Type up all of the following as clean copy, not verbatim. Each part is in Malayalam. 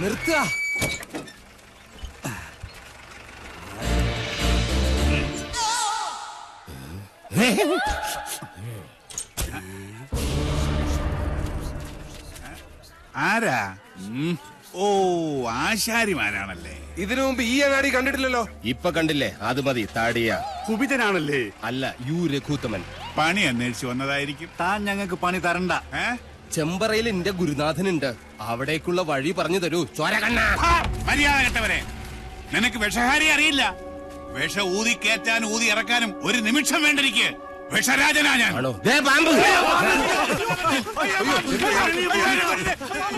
നിർത്തുക. ആരാ? ഓ, ആശാരിമാരാണല്ലേ. ഇതിനു മുമ്പ് ഈ അങ്ങാടി കണ്ടിട്ടില്ലല്ലോ. ഇപ്പൊ കണ്ടില്ലേ? അത് മതി. താടിയ കുപിതനാണല്ലേ? അല്ല, യു രഘുത്തമൻ. പണി അന്വേഷിച്ചു വന്നതായിരിക്കും. താൻ ഞങ്ങൾക്ക് പണി തരണ്ട. ചെമ്പറയിൽ എന്റെ ഗുരുനാഥനുണ്ട്. അവിടേക്കുള്ള വഴി പറഞ്ഞു തരൂ. ചോരകണ്ണ മര്യാദ കെട്ടവരെ, നിനക്ക് വിഷഹാരി അറിയില്ല. വിഷ ഊതി കയറ്റാനും ഊതി ഇറക്കാനും ഒരു നിമിഷം വേണ്ടിരിക്കെ. വിഷരാജനാ ഞാൻ.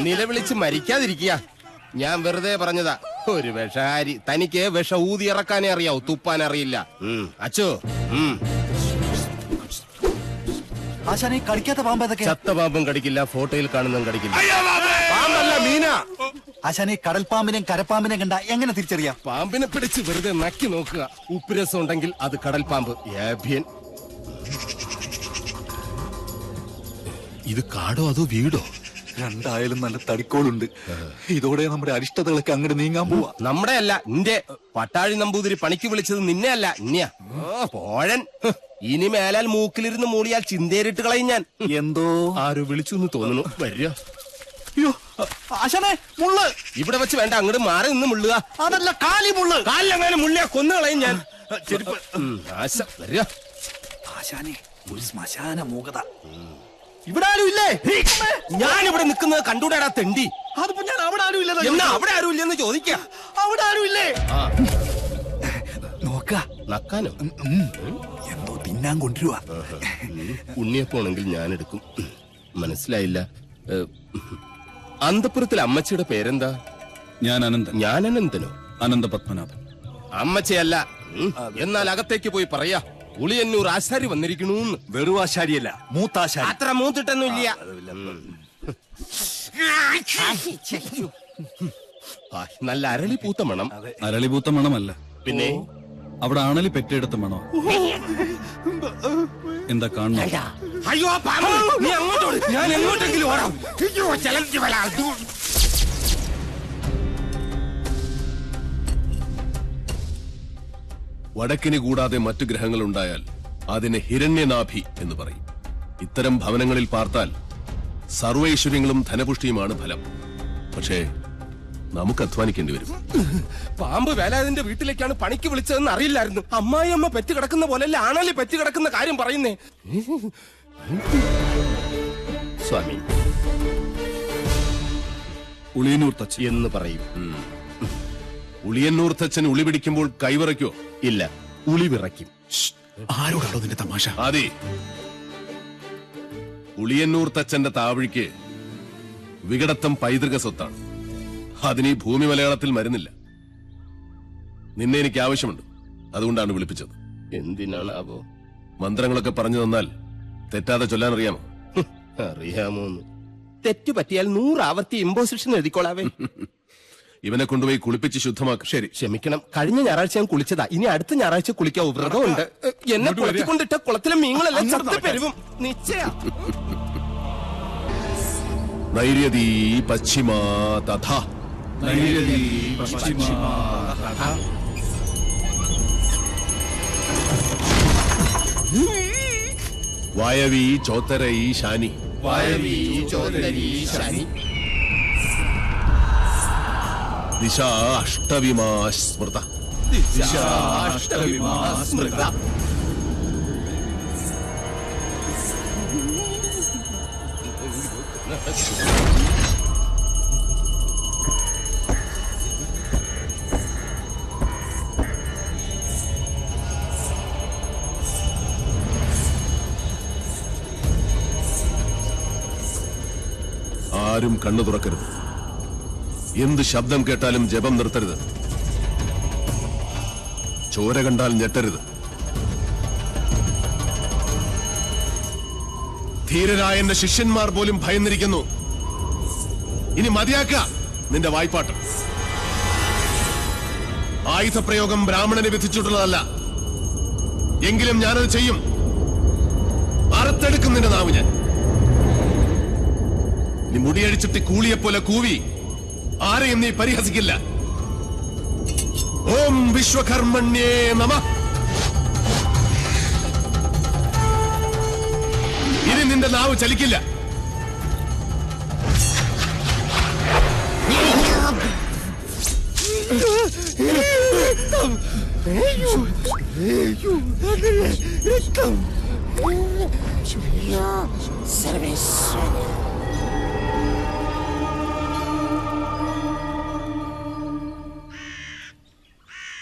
നിലവിളിച്ച് മരിക്കാതിരിക്കുക. ഞാൻ വെറുതെ പറഞ്ഞതാ. ഒരു വിഷഹാരി. തനിക്ക് വിഷ ഊതി ഇറക്കാനേ അറിയാവൂ, തുപ്പാൻ അറിയില്ല. അച്ചോ, ആശാനെ കടിക്കാത്ത പാമ്പ് ഏതൊക്കെ? ചത്ത പാമ്പും കടിക്കില്ല, ഫോട്ടോയിൽ കാണുന്നതും കടിക്കില്ല. പാമ്പല്ല, മീന. ആശാനെ കടൽപ്പാമ്പിനെയും കരപ്പാമ്പിനെയും കണ്ട എങ്ങനെ തിരിച്ചറിയാം? പാമ്പിനെ പിടിച്ച് വെറുതെ നക്കി നോക്കുക. ഉപ്പുരസം ഉണ്ടെങ്കിൽ അത് കടൽ പാമ്പ്. ഏഭ്യൻ. ഇത് കാടോ അതോ വീടോ? രണ്ടായാലും നല്ല തടിക്കോളുണ്ട്. ഇതോടെ നമ്മുടെ അരിഷ്ടതകളൊക്കെ അങ്ങോട്ട് നീങ്ങാൻ പോവാ. നമ്മുടെ അല്ല, നിന്റെ പട്ടാഴി നമ്പൂതിരി പണിക്ക് വിളിച്ചത് നിന്നെ അല്ല, ഇന്നെയാ. പോഴൻ. ഇനി മേലാൽ മൂക്കിലിരുന്ന് മൂളിയാൽ ചിന്തേരിട്ട് കളയും ഞാൻ. എന്തോ ആരോ വിളിച്ചു എന്ന് തോന്നുന്നു. വരിക. അയ്യോ ആശാനെ, മുള്ള്. ഇവിടെ വെച്ച് വേണ്ട, അങ്ങോട്ട് മാറി നിന്ന് മുള്ളുക. അതല്ല, കാലി മുള്ള്. കാലിലെങ്ങനെ മുള്ളിയാ കൊന്നു കളയും ഞാൻ. ആശ വരിക. ആശാനെ, ഒരു ശ്മശാന മൂകത. ഇവിടെ ആരും ഇല്ലേ? ഞാനിവിടെ നിൽക്കുന്നത് കണ്ടൂടാടാ തെണ്ടി. അതിപ്പോ ഞാൻ അവിടെ ആരും ഇല്ല. എന്നാ അവിടെ ആരും ഇല്ലെന്ന് ചോദിക്ക. അവിടെ ആരും ഇല്ലേ? നോക്ക നക്കാനോ? എന്തോ തിന്നാൻ കൊണ്ടുവരുവാ. ഉണ്ണിയപ്പോണെങ്കിൽ ഞാൻ എടുക്കും. മനസ്സിലായില്ല. അന്തപുരത്തിൽ അമ്മച്ചിയുടെ പേരെന്താ? ഞാൻ അനന്തൻ. ഞാൻ അനന്തനോ? അനന്ത പത്മനാഭൻ. അമ്മച്ചയല്ല. എന്നാൽ അകത്തേക്ക് പോയി പറയാ, ഉളിയന്നൂർ ആശാരി വന്നിരിക്കണൂന്ന്. വെറും ആശാരിയല്ല, മൂത്താശാരി. അത്ര മൂത്തിട്ടൊന്നുമില്ല. നല്ല അരളി പൂത്ത മണം. അരളിപൂത്ത മണമല്ല, പിന്നെ അവിടെ ആണലി പെറ്റെടുത്ത മണോ. എന്താ കാണണം? അയ്യോ, നീ അങ്ങോട്ടോട്, ഞാൻ എങ്ങോട്ടെങ്കിലും ഓടാം. വടക്കിന് കൂടാതെ മറ്റു ഗ്രഹങ്ങൾ ഉണ്ടായാൽ അതിനെ ഹിരണ്യനാഭി എന്ന് പറയും. ഇത്തരം ഭവനങ്ങളിൽ പാർത്താൽ സർവൈശ്വര്യങ്ങളും ധനപുഷ്ടിയുമാണ് ഫലം. പക്ഷേ നമുക്ക് അധ്വാനിക്കേണ്ടി വരും. പാമ്പ് വേലാതിന്റെ വീട്ടിലേക്കാണ് പണിക്ക് വിളിച്ചതെന്ന് അറിയില്ലായിരുന്നു. അമ്മായിയമ്മ പെറ്റ് കിടക്കുന്ന പോലെയല്ല ആണല്ലേ പെറ്റ് കിടക്കുന്ന കാര്യം പറയുന്നേ. സ്വാമി ഉളിയന്നൂർ തച്ചൻ എന്ന് പറയും. ഉളിയന്നൂർ തച്ചൻ ഉളി പിടിക്കുമ്പോൾ കൈവിറയ്ക്കോ? ഇല്ല, ഉളി വിറയ്ക്കും. ആരോടാണോ നിന്റെ തമാശ? അതെ, ഉളിയന്നൂർ തച്ചന്റെ താവഴിക്ക് വികടത്തം പൈതൃക സ്വത്താണ്. അതിന് ഈ ഭൂമി മലയാളത്തിൽ മരുന്നില്ല. നിന്നെ എനിക്ക് ആവശ്യമുണ്ട്, അതുകൊണ്ടാണ് വിളിപ്പിച്ചത്. എന്തിനാണാവോ? മന്ത്രങ്ങളൊക്കെ പറഞ്ഞു തന്നാൽ തെറ്റാതെ ചൊല്ലാൻ അറിയാമോ? അറിയാമോന്ന്? തെറ്റു പറ്റിയാൽ 100 ആവർത്തി ഇമ്പോസിഷൻ എഴുതിക്കോളാവേ. ഇവനെ കൊണ്ടുപോയി കുളിപ്പിച്ച് ശുദ്ധമാക്കും. ശരി, ക്ഷമിക്കണം. കഴിഞ്ഞ ഞായറാഴ്ച ഞാൻ കുളിച്ചതാ. ഇനി അടുത്ത ഞായറാഴ്ച കുളിക്കാവൂ. വ്രതമുണ്ട്. എന്നെ കുളത്തിക്കൊണ്ടിട്ട കുളത്തിലെ മീനുകളെല്ലാം ചത്ത് പെരുവും. നിശ്ചയ നൈര്യതീ പശ്ചിമാ തഥാ. വായവീ ചോത്തരൈ ശാനി. ദിശാ അഷ്ടവിമാ സ്മൃത. ആരും കണ്ണു തുറക്കരുത്. എന്ത് ശബ്ദം കേട്ടാലും ജപം നിർത്തരുത്. ചോര കണ്ടാൽ ഞെട്ടരുത്. ധീരരായ എന്റെ ശിഷ്യന്മാർ പോലും ഭയന്നിരിക്കുന്നു. ഇനി മതിയാക്ക നിന്റെ വായ്പാട്ട്. ആയുധപ്രയോഗം ബ്രാഹ്മണനെ വിധിച്ചിട്ടുള്ളതല്ല. എങ്കിലും ഞാനത് ചെയ്യും. അറുത്തെടുക്കും നിന്റെ നാവ് ഞാൻ. നീ മുടിയഴിച്ചിട്ട് കൂളിയെപ്പോലെ കൂവി ആരെയും നീ പരിഹസിക്കില്ല. ഓം വിശ്വകർമ്മണ്യേ നമഃ. ഇനി നിന്റെ നാവ് ചലിക്കില്ല.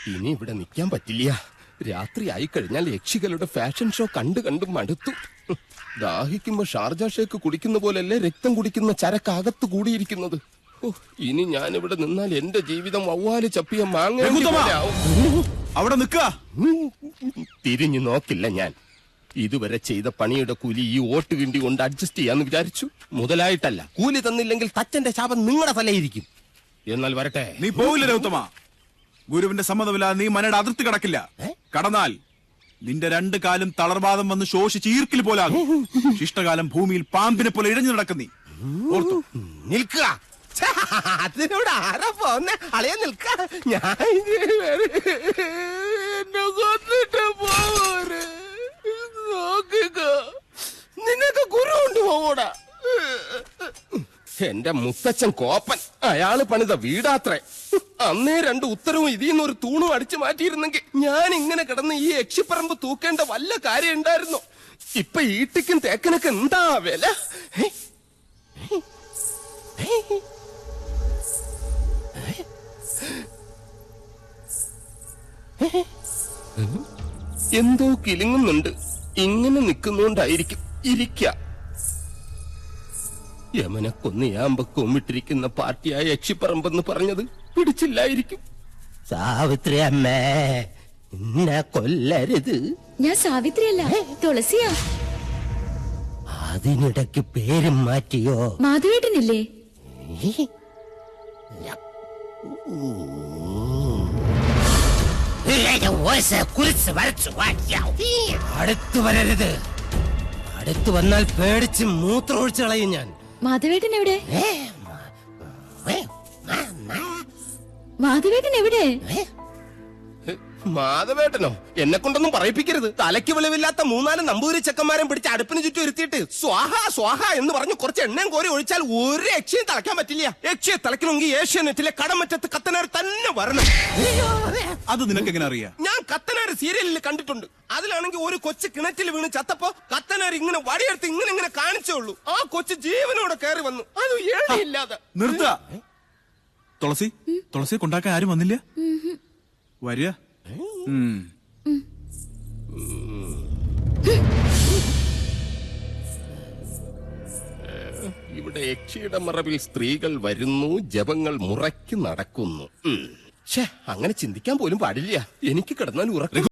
ഇനി ഇവിടെ നിൽക്കാൻ പറ്റില്ല. രാത്രി ആയി കഴിഞ്ഞാൽ യക്ഷികളുടെ ഫാഷൻ ഷോ കണ്ടു കണ്ടു മടുത്തു. ദാഹിക്കുമ്പോ ഷാർജ ഷേക്ക് കുടിക്കുന്ന പോലല്ലേ രക്തം കുടിക്കുന്ന ചരക്കകത്ത് കൂടിയിരിക്കുന്നത്. ഇനി ഞാനിവിടെ നിന്നാൽ എന്റെ ജീവിതം വവ്വാല് ചപ്പിയ മാങ്ങ. അവിടെ നിൽക്കുക. തിരിഞ്ഞു നോക്കില്ല ഞാൻ. ഇതുവരെ ചെയ്ത പണിയുടെ കൂലി ഈ ഓട്ട് കിണ്ടി കൊണ്ട് അഡ്ജസ്റ്റ് ചെയ്യാന്ന് വിചാരിച്ചു. മുതലായിട്ടല്ല. കൂലി തന്നില്ലെങ്കിൽ തച്ചന്റെ ശാപം നിങ്ങളുടെ തലയിരിക്കും. എന്നാൽ വരട്ടെ. നീ പോവില്ല രൗത്തമ. ഗുരുവിന്റെ സമ്മതമില്ലാതെ നീ മനയുടെ അതിർത്തി കടക്കില്ല. കടന്നാൽ നിന്റെ 2 കാലും തളർവാദം വന്ന് ശോഷിച്ച് ഈർക്കിൽ പോലാകും. ശിഷ്ടകാലം ഭൂമിയിൽ പാമ്പിനെ പോലെ ഇഴഞ്ഞു നടക്കുന്നീ. ഓർത്തു നിൽക്കുക. അതിനോട് ആരാ പോന്നെ? അളയെ നിൽക്ക. ഞാൻ എന്നെ കൊന്നിട്ട് പോരെ. നോക്കുക, നിനക്ക് ഗുരു കൊണ്ട് പോകൂടാ. എന്റെ മുത്തച്ഛൻ കോപ്പൻ. അയാള് പണിത വീടാത്രേ. അന്നേ 2 ഉത്തരവും ഇതിന്ന് ഒരു തൂണും അടിച്ചു മാറ്റിയിരുന്നെങ്കിൽ ഞാൻ ഇങ്ങനെ കിടന്ന് ഈ യക്ഷിപ്പറമ്പ് തൂക്കേണ്ട വല്ല കാര്യം ഉണ്ടായിരുന്നോ? ഇപ്പൊ ഈട്ടിക്കും തേക്കനൊക്കെ എന്താ വില? എന്തോ കിലുങ്ങുന്നുണ്ട്. ഇങ്ങനെ നിൽക്കുന്നോണ്ടായിരിക്കും. ഇരിക്ക. യമനെ കൊന്നിയാമ്പ കൊമ്മിട്ടിരിക്കുന്ന പാർട്ടിയായ യക്ഷിപ്പറമ്പെന്ന് പറഞ്ഞത് പിടിച്ചില്ലായിരിക്കും. സാവിത്രി അമ്മേ, എന്നെ കൊല്ലരുത്. ഞാൻ സാവിത്രിയല്ല, തുളസിയാ. അതിനിടയ്ക്ക് പേരും മാറ്റിയോ? മാധവേട്ടനില്ലേ? അടുത്തു വരരുത്. അടുത്തു വന്നാൽ പേടിച്ച് മൂത്രമൊഴിച്ചു കളയും ഞാൻ. മാധവേട്ടൻ എവിടെ? മാധവേട്ടൻ എവിടെ? മാധവേട്ടനോ? എന്നെ കൊണ്ടൊന്നും പറയിപ്പിക്കരുത്. തലയ്ക്ക് വെളിവില്ലാത്ത 3-4 നമ്പൂരി ചെക്കന്മാരെ പിടിച്ച് അടുപ്പിന് ചുറ്റും ഇരുത്തിയിട്ട് സ്വാഹ സ്വാഹ എന്ന് പറഞ്ഞ് കുറച്ച് എണ്ണയും കോരി ഒഴിച്ചാൽ ഒരു യക്ഷിയും തളയ്ക്കാൻ പറ്റില്ല. യക്ഷിയെ തളയ്ക്കണമെങ്കിൽ ഏഷ്യാനെറ്റിലെ കടമറ്റത്ത് കത്തനാർ തന്നെ വരണം. അത് നിനക്ക് എങ്ങനെ അറിയാം? ഞാൻ കത്തനാർ സീരിയലിൽ കണ്ടിട്ടുണ്ട്. അതിലാണെങ്കിൽ ഒരു കൊച്ചു കിണറ്റിൽ വീണ് ചത്തപ്പോ കത്തനാർ ഇങ്ങനെ വടിയെടുത്ത് ഇങ്ങനെ കാണിച്ചേ ഉള്ളൂ. ആ കൊച്ചു ജീവനോടെ കയറി വന്നു. അത് ഏഴില്ലാതെ. നിർത്തുക. തുളസിയെ കൊണ്ടാക്കാൻ ആരും വന്നില്ല. വരിക. ഇവിടെ യക്ഷിയുടെ മറവിൽ സ്ത്രീകൾ വരുന്നു, ജപങ്ങൾ മുറയ്ക്ക് നടക്കുന്നു. അങ്ങനെ ചിന്തിക്കാൻ പോലും പാടില്ല. എനിക്ക് കിടന്നാൽ ഉറക്കം